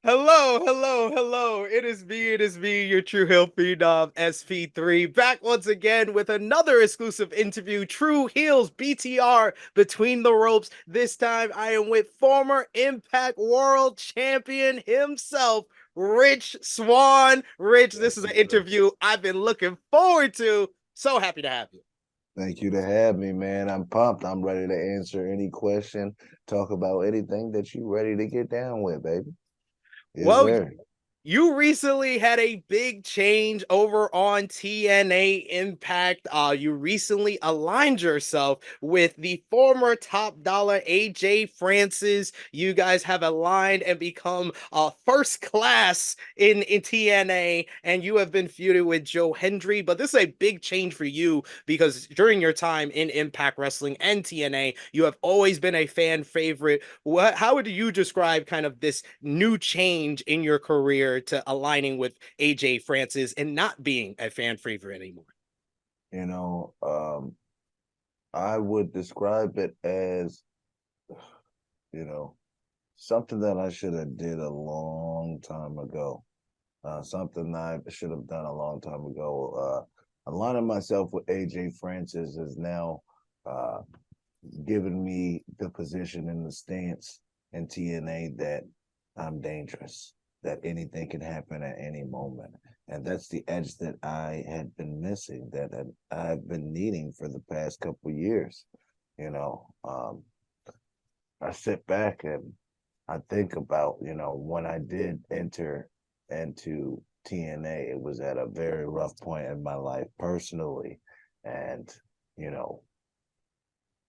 Hello, hello, hello. It is me, your true heel phenom, SP3, back once again with another exclusive interview, True Heels BTR Between the Ropes. This time I am with former Impact World Champion himself, Rich Swann. Rich, this Yes, is an sir. interview I've been looking forward to. So happy to have you. Thank you to have me, man. I'm pumped. I'm ready to answer any question, talk about anything that you ready to get down with, baby. Yes, Well, sir. you recently had a big change over on TNA Impact. You recently aligned yourself with the former top dollar AJ Francis. You guys have aligned and become first class in TNA, and you have been feuded with Joe Hendry. But this is a big change for you because during your time in Impact Wrestling and TNA, you have always been a fan favorite. How would you describe kind of this new change in your career to aligning with AJ Francis and not being a fan favorite anymore? You know, I would describe it as, you know, something that I should have did a long time ago. Something I should have done a long time ago. Aligning myself with AJ Francis is now uh, given me the position in the stance in TNA that I'm dangerous, that anything can happen at any moment. And that's the edge that I had been missing, that I've been needing for the past couple of years. You know, I sit back and I think about, when I did enter into TNA, it was at a very rough point in my life personally. And, you know,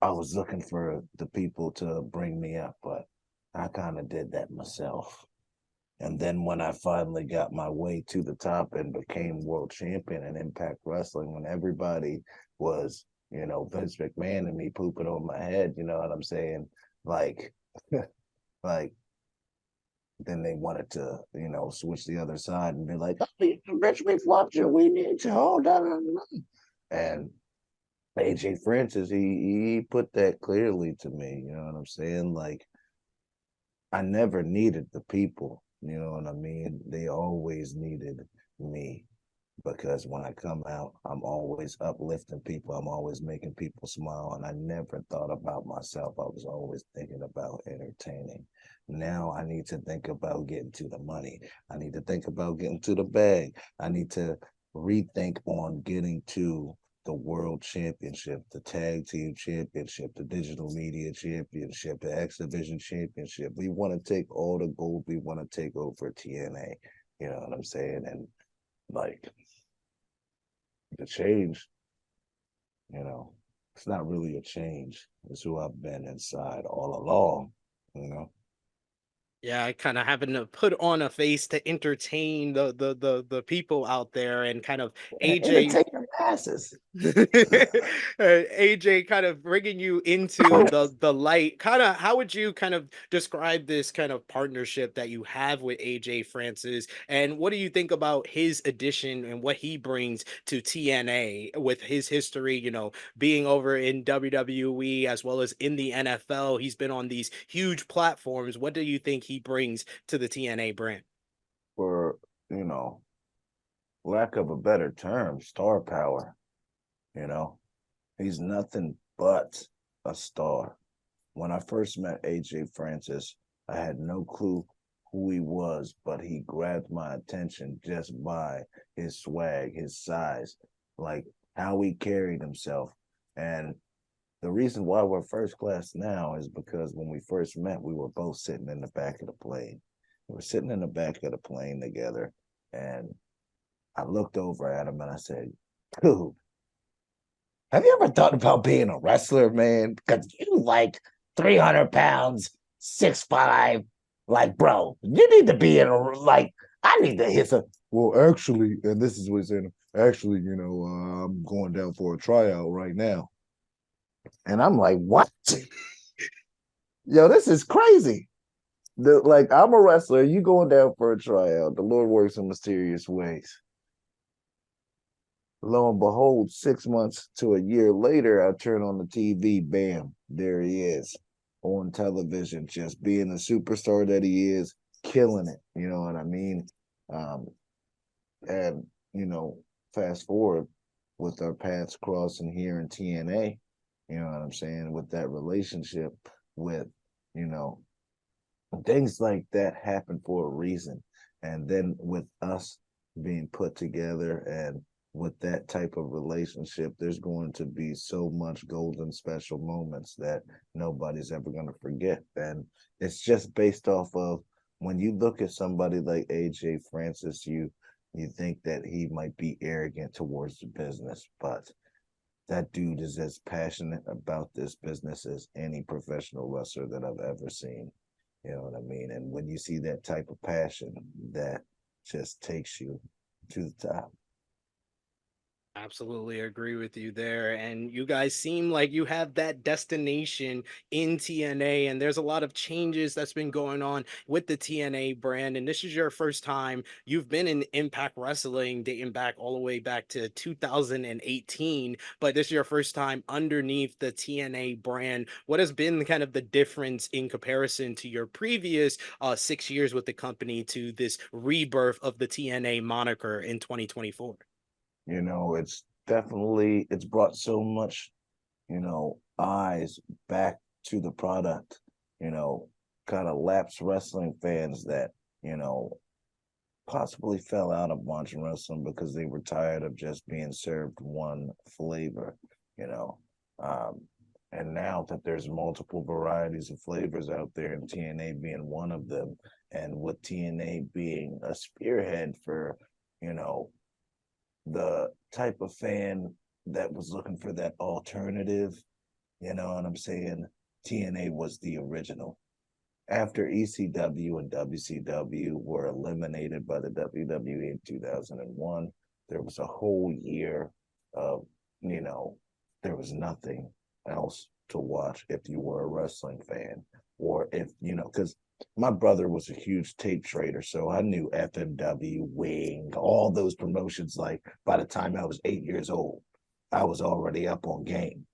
I was looking for the people to bring me up, but I kind of did that myself. And then when I finally got my way to the top and became world champion in Impact Wrestling, when everybody was, Vince McMahon and me pooping on my head, you know what I'm saying? Like, like then they wanted to, switch the other side and be like, oh, Rich, we flopped you. We need you. Hold on. And AJ Francis, he put that clearly to me. You know what I'm saying? Like I never needed the people. You know what I mean? They always needed me because when I come out, I'm always uplifting people. I'm always making people smile, and I never thought about myself. I was always thinking about entertaining. Now I need to think about getting to the money. I need to think about getting to the bag. I need to rethink on getting to the world championship, the tag team championship, the digital media championship, the X Division championship. We want to take all the gold. We want to take over TNA. You know what I'm saying? And like the change, you know, it's not really a change. It's who I've been inside all along, you know. Yeah, I kind of having to put on a face to entertain the people out there, and kind of And AJ entertain the masses. AJ kind of bringing you into the light. Kind of, how would you kind of describe this kind of partnership that you have with AJ Francis, and what do you think about his addition and what he brings to TNA with his history? Being over in WWE as well as in the NFL, he's been on these huge platforms. What do you think he brings to the TNA brand? For, you know, lack of a better term, star power, you know. He's nothing but a star. When I first met AJ Francis, I had no clue who he was, but he grabbed my attention just by his swag, his size, like how he carried himself. And the reason why we're first class now is because when we first met, we were both sitting in the back of the plane. We were sitting in the back of the plane together, and I looked over at him and I said, dude, have you ever thought about being a wrestler, man? Because you like 300 pounds, 6'5". Like, bro, you need to be in a, like, I need to hit some. Well, actually, and this is what he's saying, actually, I'm going down for a tryout right now. And I'm like, what? Yo, this is crazy. Like, I'm a wrestler. You going down for a tryout. The Lord works in mysterious ways. Lo and behold, 6 months to a year later, I turn on the TV, bam, there he is on television, just being the superstar that he is, killing it. You know what I mean? Um, and you know, fast forward with our paths crossing here in TNA, you know what I'm saying, with that relationship with, you know, things like that happen for a reason. And then with us being put together and with that type of relationship, there's going to be so much golden special moments that nobody's ever going to forget. And it's just based off of when you look at somebody like AJ Francis, you think that he might be arrogant towards the business, but that dude is as passionate about this business as any professional wrestler that I've ever seen. You know what I mean? And when you see that type of passion, that just takes you to the top. Absolutely agree with you there. And you guys seem like you have that destination in TNA, and there's a lot of changes that's been going on with the TNA brand. And this is your first time you've been in Impact Wrestling dating back all the way back to 2018, but this is your first time underneath the TNA brand. What has been kind of the difference in comparison to your previous 6 years with the company to this rebirth of the TNA moniker in 2024? You know, it's brought so much, you know, eyes back to the product, you know, kind of lapsed wrestling fans that, you know, possibly fell out of watching wrestling because they were tired of just being served one flavor, you know. Um, and now that there's multiple varieties of flavors out there, and TNA being one of them, and with TNA being a spearhead for, you know, the type of fan that was looking for that alternative, you know what I'm saying? TNA was the original. After ECW and WCW were eliminated by the WWE in 2001, there was a whole year of, you know, there was nothing else to watch if you were a wrestling fan. Or if, you know, because my brother was a huge tape trader. So I knew FMW, Wing, all those promotions. Like by the time I was 8 years old, I was already up on game.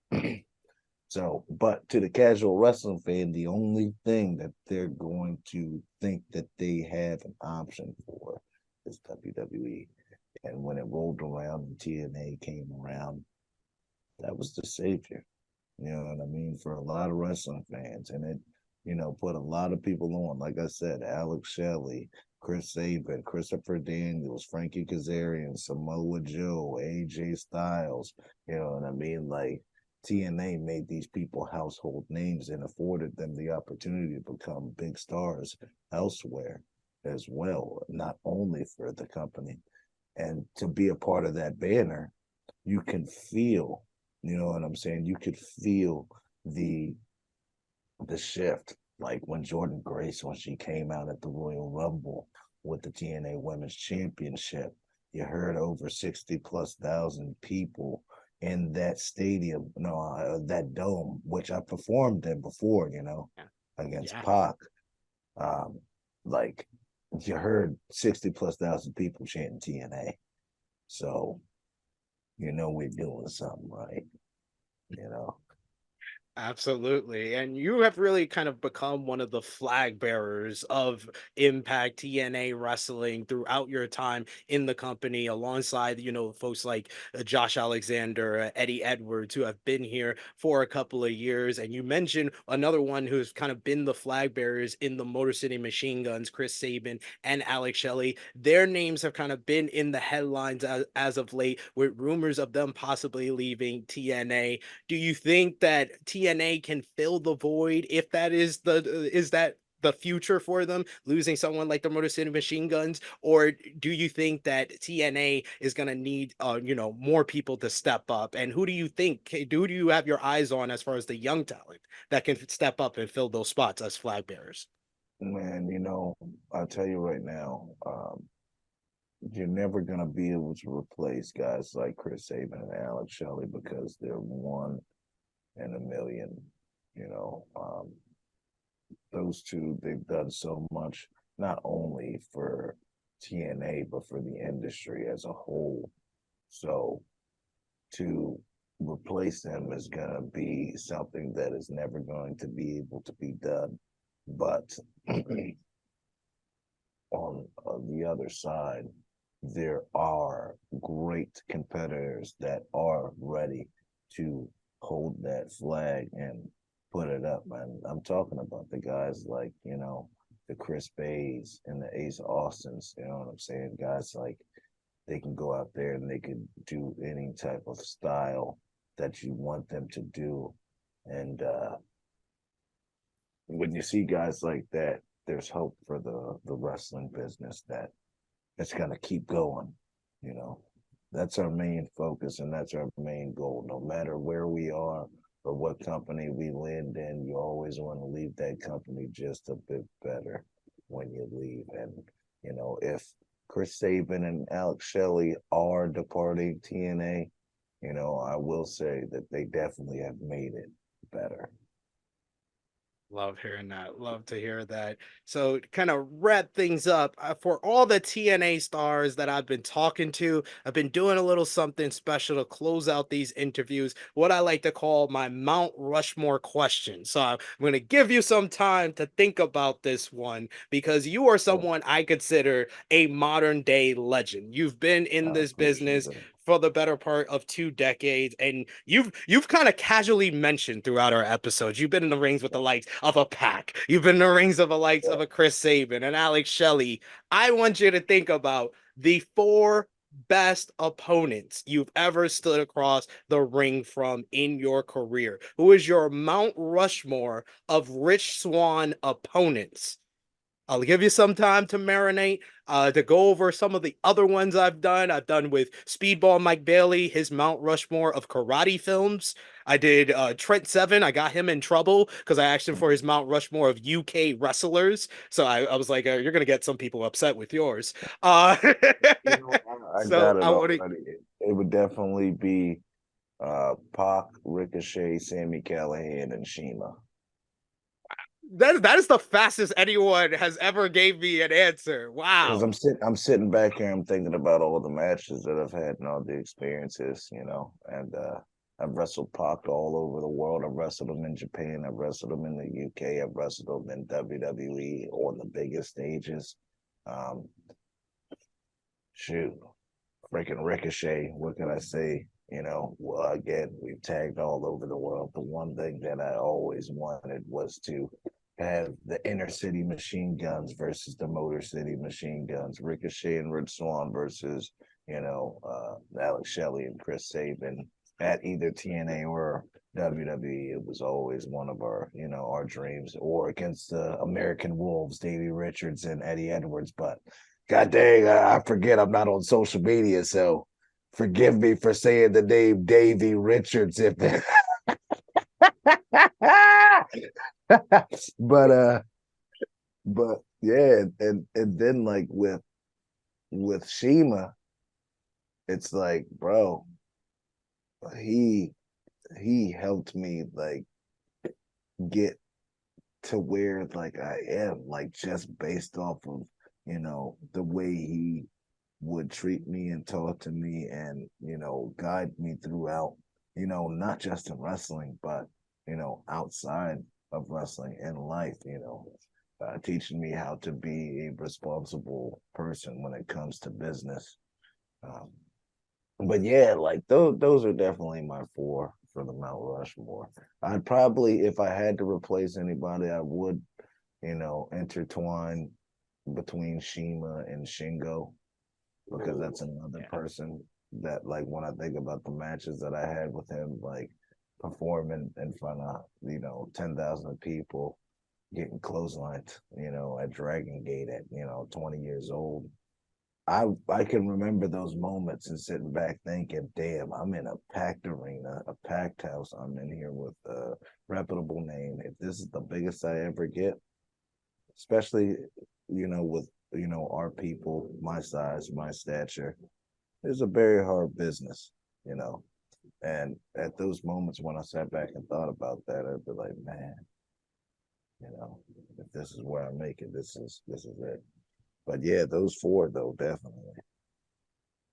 So, but to the casual wrestling fan, the only thing that they're going to think that they have an option for is WWE. And when it rolled around and TNA came around, that was the savior. You know what I mean? For a lot of wrestling fans. And it, you know, put a lot of people on. Like I said, Alex Shelley, Chris Sabin, Christopher Daniels, Frankie Kazarian, Samoa Joe, AJ Styles. You know what I mean? Like TNA made these people household names and afforded them the opportunity to become big stars elsewhere as well, not only for the company. And to be a part of that banner, you can feel, you know what I'm saying? You could feel the the shift. Like when Jordan Grace, when she came out at the Royal Rumble with the TNA Women's Championship, you heard over 60 plus thousand people in that stadium, no, that dome, which I performed in before, you know, Yeah. against Yeah. Pac. Um, like you heard 60 plus thousand people chanting TNA. So, you know, we're doing something right, you know. Absolutely. And you have really kind of become one of the flag bearers of Impact TNA wrestling throughout your time in the company, alongside, folks like Josh Alexander, Eddie Edwards, who have been here for a couple of years. And you mentioned another one who's kind of been the flag bearers in the Motor City Machine Guns, Chris Sabin and Alex Shelley. Their names have kind of been in the headlines as of late, with rumors of them possibly leaving TNA. Do you think that TNA can fill the void, if that is that the future for them, losing someone like the Motor City Machine Guns? Or do you think that TNA is going to need more people to step up? And who do you think, who do you have your eyes on as far as the young talent that can step up and fill those spots as flag bearers? Man, you know, I'll tell you right now, you're never gonna be able to replace guys like Chris Sabin and Alex Shelley because they're one in a million. You know, those two, they've done so much, not only for TNA, but for the industry as a whole. So to replace them is gonna be something that is never going to be able to be done. But on the other side, there are great competitors that are ready to hold that flag and put it up. And I'm talking about the guys like, the Chris Bays and the Ace Austins, you know what I'm saying? Guys like they can go out there and they can do any type of style that you want them to do. And when you see guys like that, there's hope for the wrestling business that it's gonna keep going. You know, that's our main focus and that's our main goal. No matter where we are or what company we land in, you always want to leave that company just a bit better when you leave. And if Chris Sabin and Alex Shelley are departing TNA, I will say that they definitely have made it better. Love hearing that. Love to hear that. So, to kind of wrap things up, for all the TNA stars that I've been talking to, I've been doing a little something special to close out these interviews, what I like to call my Mount Rushmore question. So, I'm going to give you some time to think about this one because you are Oh, someone I consider a modern day legend. You've been in I this appreciate business that. for the better part of 2 decades, and you've kind of casually mentioned throughout our episodes you've been in the rings with the likes of a Pac, you've been in the rings of the likes Yeah. of a Chris Sabin and Alex Shelley. I want you to think about the four best opponents you've ever stood across the ring from in your career. Who is your Mount Rushmore of Rich Swann opponents? I'll give you some time to marinate, to go over some of the other ones I've done. I've done with Speedball Mike Bailey, his Mount Rushmore of karate films. I did Trent Seven. I got him in trouble because I asked him for his Mount Rushmore of UK wrestlers. So I was like, you're going to get some people upset with yours. Uh, I so got it I want to. already. It would definitely be Pac, Ricochet, Sammy Callahan, and Shima. That is the fastest anyone has ever gave me an answer. Because Wow. I'm sitting back here, I'm thinking about all the matches that I've had and all the experiences, and I've wrestled Pac all over the world. I've wrestled him in Japan. I've wrestled him in the UK. I've wrestled him in WWE on the biggest stages. Um, Shoot, freaking Ricochet. What can I say? Well, again, we've tagged all over the world. The one thing that I always wanted was to have the inner city machine guns versus the motor city machine guns. Ricochet and Rich Swann versus, Alex Shelley and Chris Sabin at either TNA or WWE. It was always one of our dreams, or against the American Wolves, Davey Richards and Eddie Edwards. But God dang, I forget I'm not on social media, so forgive me for saying the name Davey Richards if but but yeah, and then like with Shima, it's like, bro, he he helped me like get to where like I am, like just based off of, the way he would treat me and talk to me and, guide me throughout, not just in wrestling, but, outside of wrestling in life, teaching me how to be a responsible person when it comes to business. Um, but yeah, like those are definitely my four for the Mount Rushmore. I'd probably, if I had to replace anybody, I would, intertwine between Shima and Shingo because that's another Yeah. person that, like, when I think about the matches that I had with him, like performing in front of 10,000 people, getting clotheslined, at Dragon Gate at 20 years old. I can remember those moments and sitting back thinking, damn, I'm in a packed arena, a packed house. I'm in here with a reputable name. If this is the biggest I ever get, especially, with, our people, my size, my stature, it's a very hard business, you know. And at those moments when I sat back and thought about that, I'd be like, man, if this is where I make it, this is it. But yeah, those four though, definitely.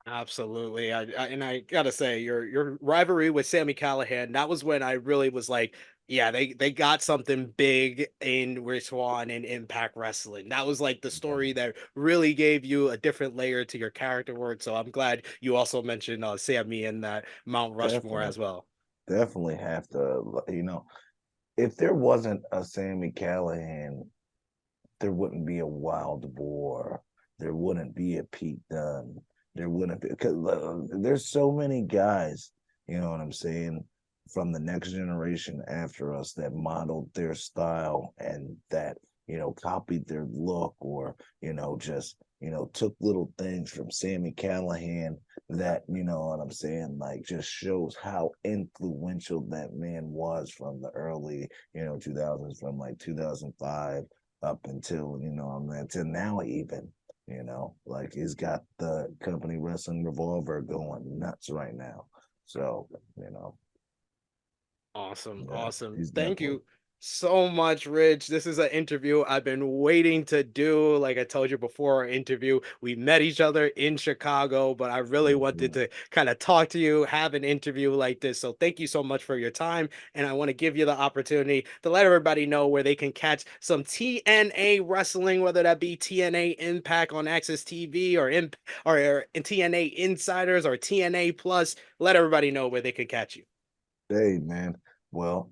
Absolutely. And I gotta say, your rivalry with Sammy Callahan, that was when I really was like, yeah, they got something big in Rich Swann and Impact Wrestling. That was like the story that really gave you a different layer to your character work. So I'm glad you also mentioned Sammy and that Mount Rushmore Definitely, as well. definitely have to. If there wasn't a Sammy Callahan, there wouldn't be a Wild Boar. There wouldn't be a Pete Dunne. There wouldn't be because there's so many guys. You know what I'm saying? From the next generation after us that modeled their style and that copied their look or just took little things from Sammy Callahan that what I'm saying like just shows how influential that man was from the early 2000s from like 2005 up until until now even like he's got the company wrestling revolver going nuts right now. So Awesome. yeah, Awesome. he's Thank definitely you so much, Rich. This is an interview I've been waiting to do. Like I told you before our interview, we met each other in Chicago, but I really wanted mhm. to kind of talk to you, have an interview like this. So thank you so much for your time. And I want to give you the opportunity to let everybody know where they can catch some TNA wrestling, whether that be TNA Impact on Access TV or TNA Insiders or TNA Plus. Let everybody know where they can catch you. Hey man, well,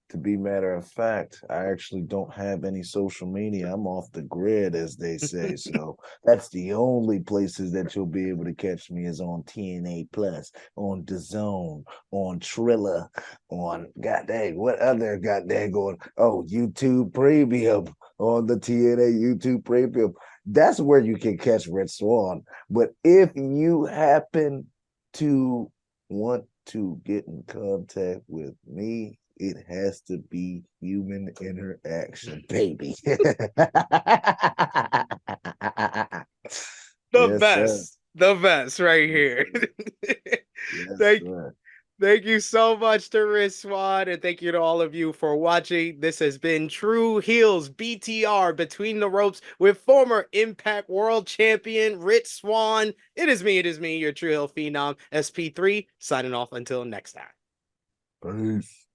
to be matter of fact, I actually don't have any social media. I'm off the grid, as they say. So that's the only places that you'll be able to catch me is on TNA Plus, on DAZN, on Triller, on goddamn, what other goddamn going? Oh, YouTube Premium on the TNA YouTube Premium. That's where you can catch Red Swan. But if you happen to want to get in contact with me, it has to be human interaction, baby. Yes, sir. The best right Yes, here. sir. Yes, thank, sir. thank you so much to Rich Swan, and thank you to all of you for watching. This has been True Heels BTR Between the Ropes with former Impact World Champion Rich Swan. It is me, your True Heel Phenom SP3, signing off until next time. Peace.